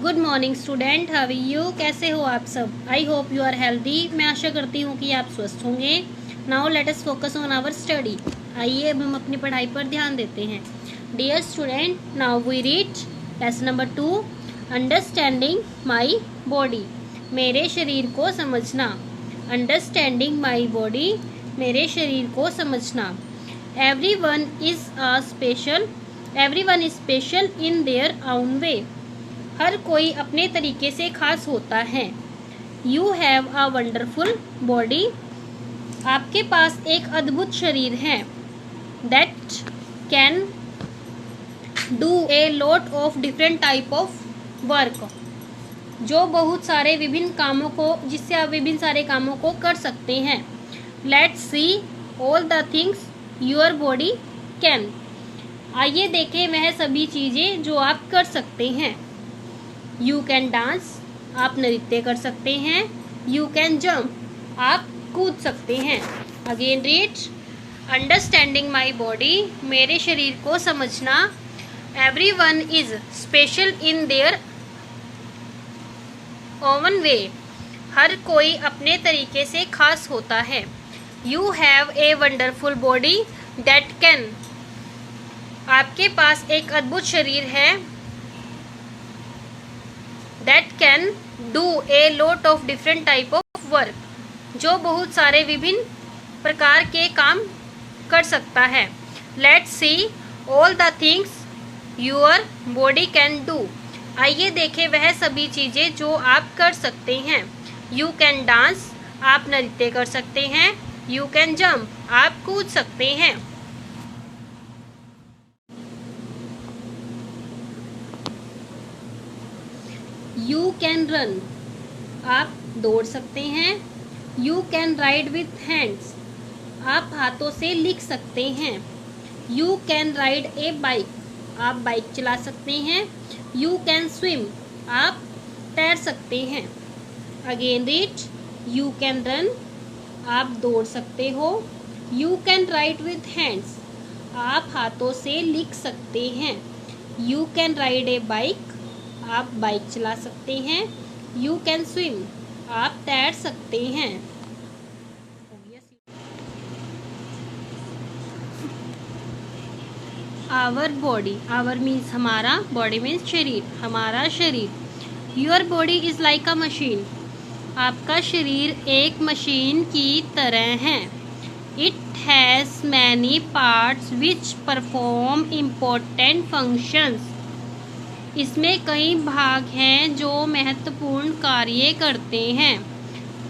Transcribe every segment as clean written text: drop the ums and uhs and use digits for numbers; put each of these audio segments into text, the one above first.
Good morning student, how are you? कैसे हो आप सब? I hope you are healthy. मैं आशा करती हूँ कि आप स्वस्थ होंगे। Now let us focus on our study. आइए अब हम अपनी पढ़ाई पर ध्यान देते हैं। Dear student, now we read lesson number 2, understanding my body. मेरे शरीर को समझना। अंडरस्टैंडिंग माई बॉडी, मेरे शरीर को समझना। Everyone is special in their own way. हर कोई अपने तरीके से खास होता है। You have a wonderful body, आपके पास एक अद्भुत शरीर है। That can do a lot of different type of work, जो बहुत सारे विभिन्न कामों को जिससे आप विभिन्न सारे कामों को कर सकते हैं। Let's see all the things your body can. आइए देखें वह सभी चीज़ें जो आप कर सकते हैं। यू कैन डांस, आप नृत्य कर सकते हैं। यू कैन जम्प, आप कूद सकते हैं। Again read, understanding my body, मेरे शरीर को समझना। Everyone is special in their own way, हर कोई अपने तरीके से खास होता है। You have a wonderful body that can, आपके पास एक अद्भुत शरीर है। That can do a lot of different type of work, जो बहुत सारे विभिन्न प्रकार के काम कर सकता है। Let's see all the things your body can do. आइए देखें वह सभी चीज़ें जो आप कर सकते हैं। यू कैन डांस, आप नृत्य कर सकते हैं। यू कैन जम्प, आप कूद सकते हैं। यू कैन रन, आप दौड़ सकते हैं। You can ride with hands, आप हाथों से लिख सकते हैं। You can ride A bike, आप बाइक चला सकते हैं। यू कैन स्विम, आप तैर सकते हैं। Again read, you can run, आप दौड़ सकते हो। You can ride with hands, आप हाथों से लिख सकते हैं। You can ride A bike, आप बाइक चला सकते हैं। यू कैन स्विम, आप तैर सकते हैं। आवर बॉडी, आवर मीन्स हमारा, बॉडी मीन्स शरीर, हमारा शरीर। Your body is like a machine, आपका शरीर एक मशीन की तरह है। It has many parts which perform important functions, इसमें कई भाग हैं जो महत्वपूर्ण कार्य करते हैं।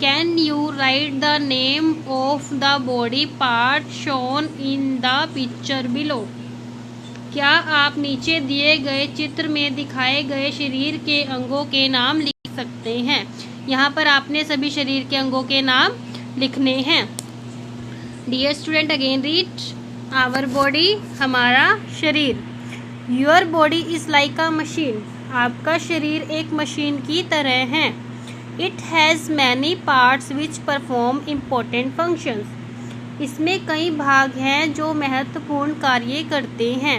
Can you write the name of the body part shown in the picture below, क्या आप नीचे दिए गए चित्र में दिखाए गए शरीर के अंगों के नाम लिख सकते हैं? यहाँ पर आपने सभी शरीर के अंगों के नाम लिखने हैं। Dear student, again read, our body, हमारा शरीर। Your body is like a machine, आपका शरीर एक मशीन की तरह है। It has many parts which perform important functions, इसमें कई भाग हैं जो महत्वपूर्ण कार्य करते हैं।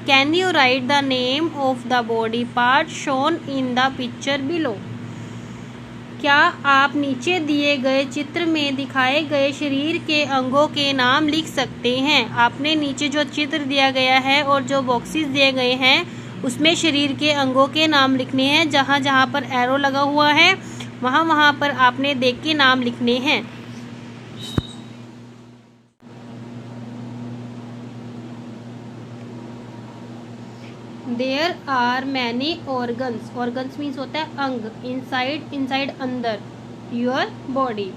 Can you write the name of the body part shown in the picture below, क्या आप नीचे दिए गए चित्र में दिखाए गए शरीर के अंगों के नाम लिख सकते हैं? आपने नीचे जो चित्र दिया गया है और जो बॉक्सेस दिए गए हैं उसमें शरीर के अंगों के नाम लिखने हैं। जहाँ जहाँ पर एरो लगा हुआ है वहाँ वहाँ पर आपने देख के नाम लिखने हैं। There are many organs, organs means होता है अंग, इनसाइड अंदर योर बॉडी,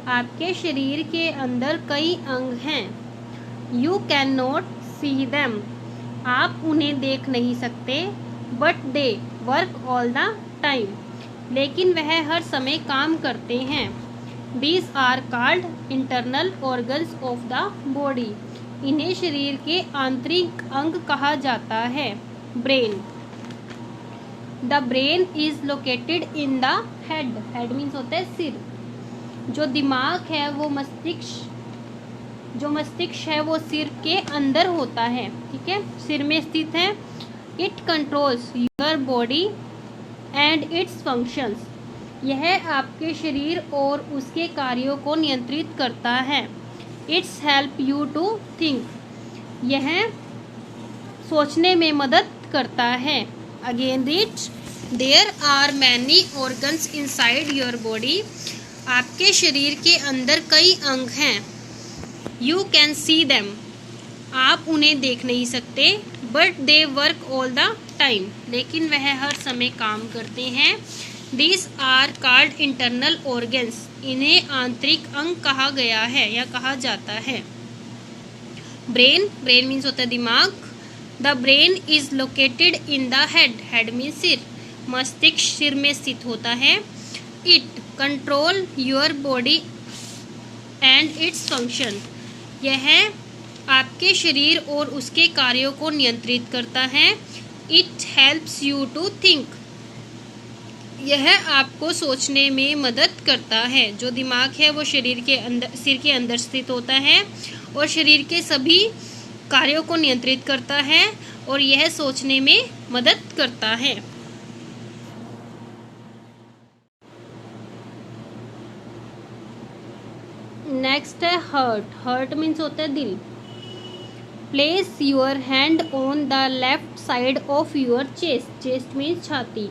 आपके शरीर के अंदर कई अंग हैं। You can not see them, आप उन्हें देख नहीं सकते। But they work all the time, लेकिन वह हर समय काम करते हैं। These are called internal organs of the body, इन्हें शरीर के आंतरिक अंग कहा जाता है। Brain, the brain is located in the head, head means होता है सिर। जो दिमाग है वो मस्तिष्क है वो सिर के अंदर होता है, ठीक है, सिर में स्थित है। It controls your body and it's functions. यह आपके शरीर और उसके कार्यों को नियंत्रित करता है। Its help you to think. यह सोचने में मदद करता है। Again read. There are many organs inside your body. आपके शरीर के अंदर कई अंग हैं। You can see them. आप उन्हें देख नहीं सकते। But they work all the time. लेकिन वह हर समय काम करते हैं। These are called internal organs. इन्हें आंतरिक अंग कहा गया है या कहा जाता है। ब्रेन, ब्रेन मीन्स होता है दिमाग। The brain is located in the head, head means सिर। मस्तिष्क सिर में स्थित होता है। It control your body and its function. यह आपके शरीर और उसके कार्यों को नियंत्रित करता है। It helps you to think. यह आपको सोचने में मदद करता है। जो दिमाग है वो शरीर के अंदर, सिर के अंदर स्थित होता है और शरीर के सभी कार्यों को नियंत्रित करता है और यह सोचने में मदद करता है। नेक्स्ट है हार्ट। हार्ट मीन्स होता है दिल। Place your hand on the left side of your chest. Chest means छाती।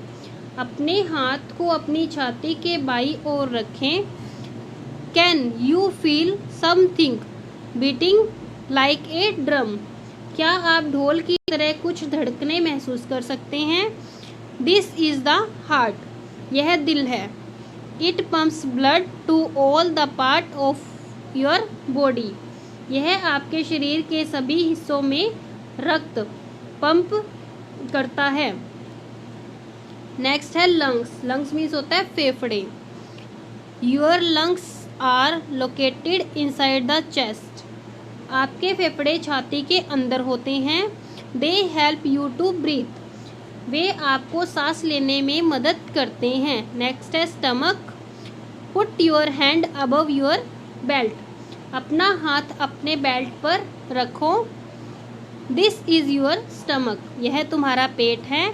अपने हाथ को अपनी छाती के बाईं ओर रखें। Can you feel something beating like a drum. क्या आप ढोल की तरह कुछ धड़कने महसूस कर सकते हैं। This is the heart. यह दिल है। It pumps blood to all the part of your body. यह आपके शरीर के सभी हिस्सों में रक्त पंप करता है। नेक्स्ट है लंग्स। लंग्स मीन्स होता है फेफड़े। Your lungs are located inside the chest. आपके फेफड़े छाती के अंदर होते हैं। They help you to breathe. वे आपको सांस लेने में मदद करते हैं। नेक्स्ट है stomach. Put your hand above your belt. अपना हाथ अपने बेल्ट पर रखो। This is your stomach. यह तुम्हारा पेट है।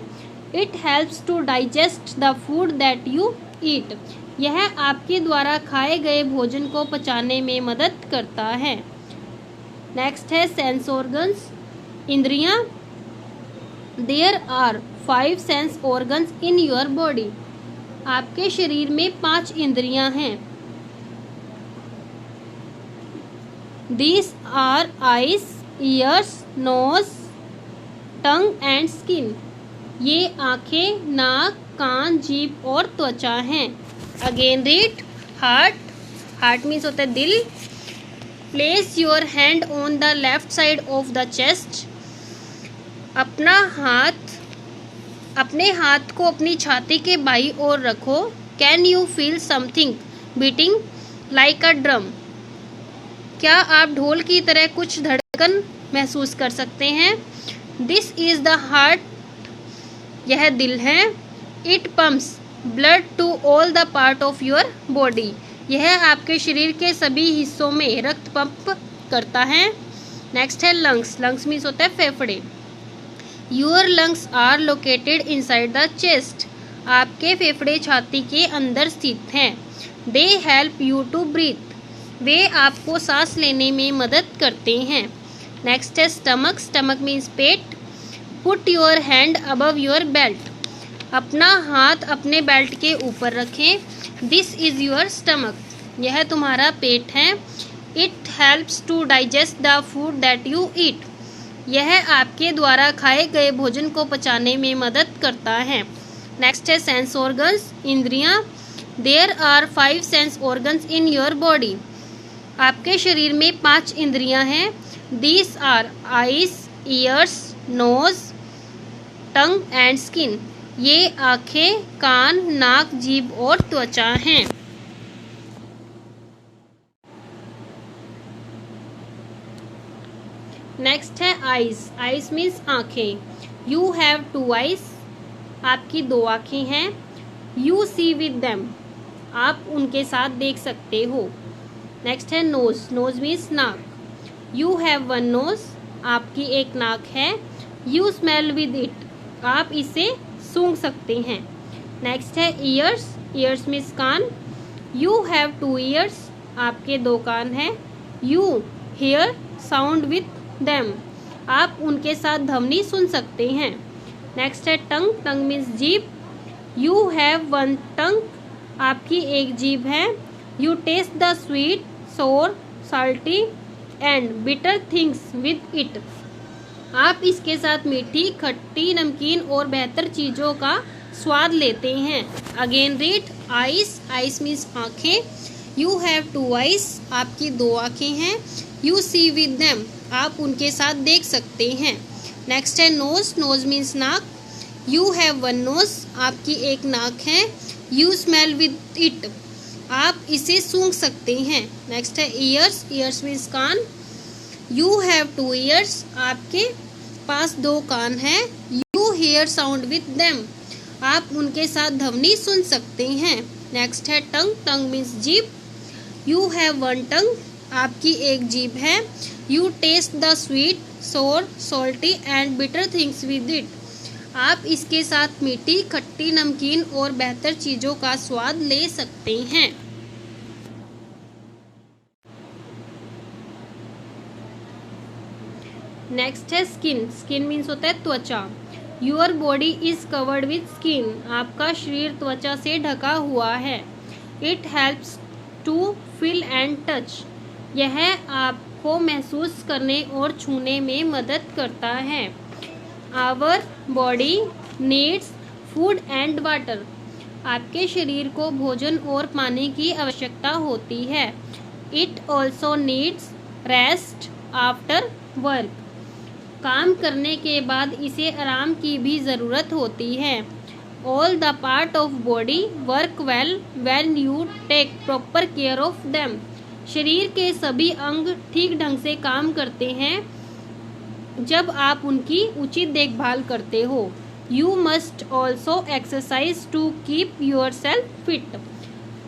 It helps to digest the food that you eat. यह आपके द्वारा खाए गए भोजन को पचाने में मदद करता है। नेक्स्ट है सेंस ऑर्गन्स, इंद्रियां। There are 5 sense organs in your body. आपके शरीर में 5 इंद्रियां हैं। These are eyes, ears, nose, tongue and skin. ये आँखें, नाक, कान, जीभ और त्वचा हैं। Again read. Heart. Heart means होता है दिल। Place your hand on the left side of the chest. अपने हाथ को अपनी छाती के बाईं ओर रखो। Can you feel something beating like a drum. क्या आप ढोल की तरह कुछ धड़कन महसूस कर सकते हैं। This is the heart. यह दिल है। It pumps blood to all the part of your body. यह आपके शरीर के सभी हिस्सों में रक्त पंप करता है। नेक्स्ट है लंग्स। लंग्स मीन्स होता है फेफड़े। Your lungs are located inside the chest. आपके फेफड़े छाती के अंदर स्थित हैं। They help you to breathe. वे आपको सांस लेने में मदद करते हैं। नेक्स्ट है स्टमक। स्टमक मीन्स पेट। Put your hand above your belt. अपना हाथ अपने बेल्ट के ऊपर रखें। This is your stomach. यह तुम्हारा पेट है। It helps to digest the food that you eat. यह आपके द्वारा खाए गए भोजन को पचाने में मदद करता है। नेक्स्ट है सेंस ऑर्गन्स, इंद्रियां। There are 5 sense organs in your body. आपके शरीर में 5 इंद्रियां हैं। These are eyes, ears, nose, tongue and skin. ये आँखें, कान, नाक, जीभ और त्वचा हैं। नेक्स्ट है आईज। आईज मीन्स आँखें। You have 2 eyes. आपकी 2 आँखें हैं। You see with them. आप उनके साथ देख सकते हो। नेक्स्ट है नोज। नोज मीन्स नाक। You have 1 nose. आपकी एक नाक है। You smell with it. आप इसे सूंघ सकते हैं। नेक्स्ट है ईयर्स, ईयर्स मीन्स कान। यू हैव 2 ईयर्स, आपके 2 कान हैं। You hear sound with them, आप उनके साथ ध्वनि सुन सकते हैं। नेक्स्ट है टंग, टंग मीन्स जीभ। यू हैव 1 टंग, आपकी एक जीभ है। यू टेस्ट द स्वीट, सोर, salty and bitter things with it, आप इसके साथ मीठी, खट्टी, नमकीन और बेहतर चीज़ों का स्वाद लेते हैं। Again read ice, ice means आँखें। यू हैव 2 आइस, आपकी 2 आँखें हैं। यू सी विद देम, आप उनके साथ देख सकते हैं। नेक्स्ट है नोज, नोज मीन्स नाक। यू हैव 1 नोज, आपकी एक नाक है। यू स्मेल विद इट, आप इसे सूंघ सकते हैं। नेक्स्ट है ईयर्स, ईयर्स मीन्स कान। यू हैव 2 ईयर्स, आपके पास 2 कान हैं। You hear sound with them, आप उनके साथ ध्वनि सुन सकते हैं। नेक्स्ट है टंग, टंग मीन्स जीभ। यू हैव 1 टंग, आपकी एक जीभ है। You taste the sweet, sour, salty and bitter things with it, आप इसके साथ मीठी, खट्टी, नमकीन और बेहतर चीज़ों का स्वाद ले सकते हैं। नेक्स्ट है स्किन, स्किन मीन्स होता है त्वचा। Your body is covered with skin, आपका शरीर त्वचा से ढका हुआ है। It helps to feel and touch, यह आपको महसूस करने और छूने में मदद करता है। Our body needs food and water, आपके शरीर को भोजन और पानी की आवश्यकता होती है। It also needs rest after work, काम करने के बाद इसे आराम की भी ज़रूरत होती है। All the part of body work well when you take proper care of them, शरीर के सभी अंग ठीक ढंग से काम करते हैं जब आप उनकी उचित देखभाल करते हो। You must also exercise to keep your self fit,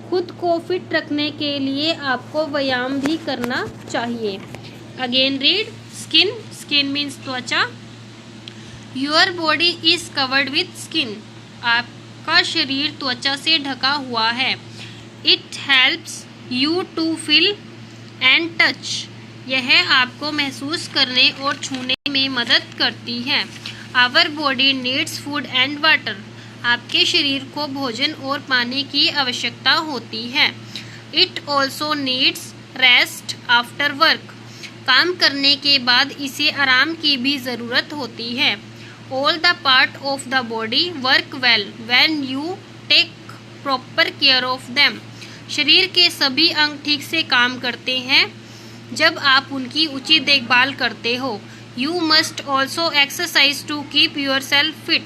खुद को फिट रखने के लिए आपको व्यायाम भी करना चाहिए। Again read skin, skin means त्वचा। Your body is covered with skin, आपका शरीर त्वचा से ढका हुआ है। It helps you to feel and touch, यह आपको महसूस करने और छूने में मदद करती है। Our body needs food and water, आपके शरीर को भोजन और पानी की आवश्यकता होती है। It also needs rest after work, काम करने के बाद इसे आराम की भी ज़रूरत होती है। All the part of the body work well when you take proper care of them, शरीर के सभी अंग ठीक से काम करते हैं जब आप उनकी उचित देखभाल करते हो। You must also exercise to keep your self fit,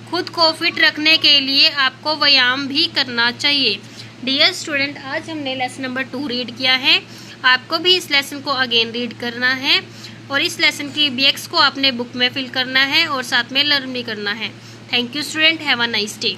खुद को फिट रखने के लिए आपको व्यायाम भी करना चाहिए। डियर स्टूडेंट, आज हमने लेसन नंबर 2 रीड किया है। आपको भी इस लेसन को अगेन रीड करना है और इस लेसन की BX को आपने बुक में फिल करना है और साथ में लर्न भी करना है। Thank you student, have a nice day.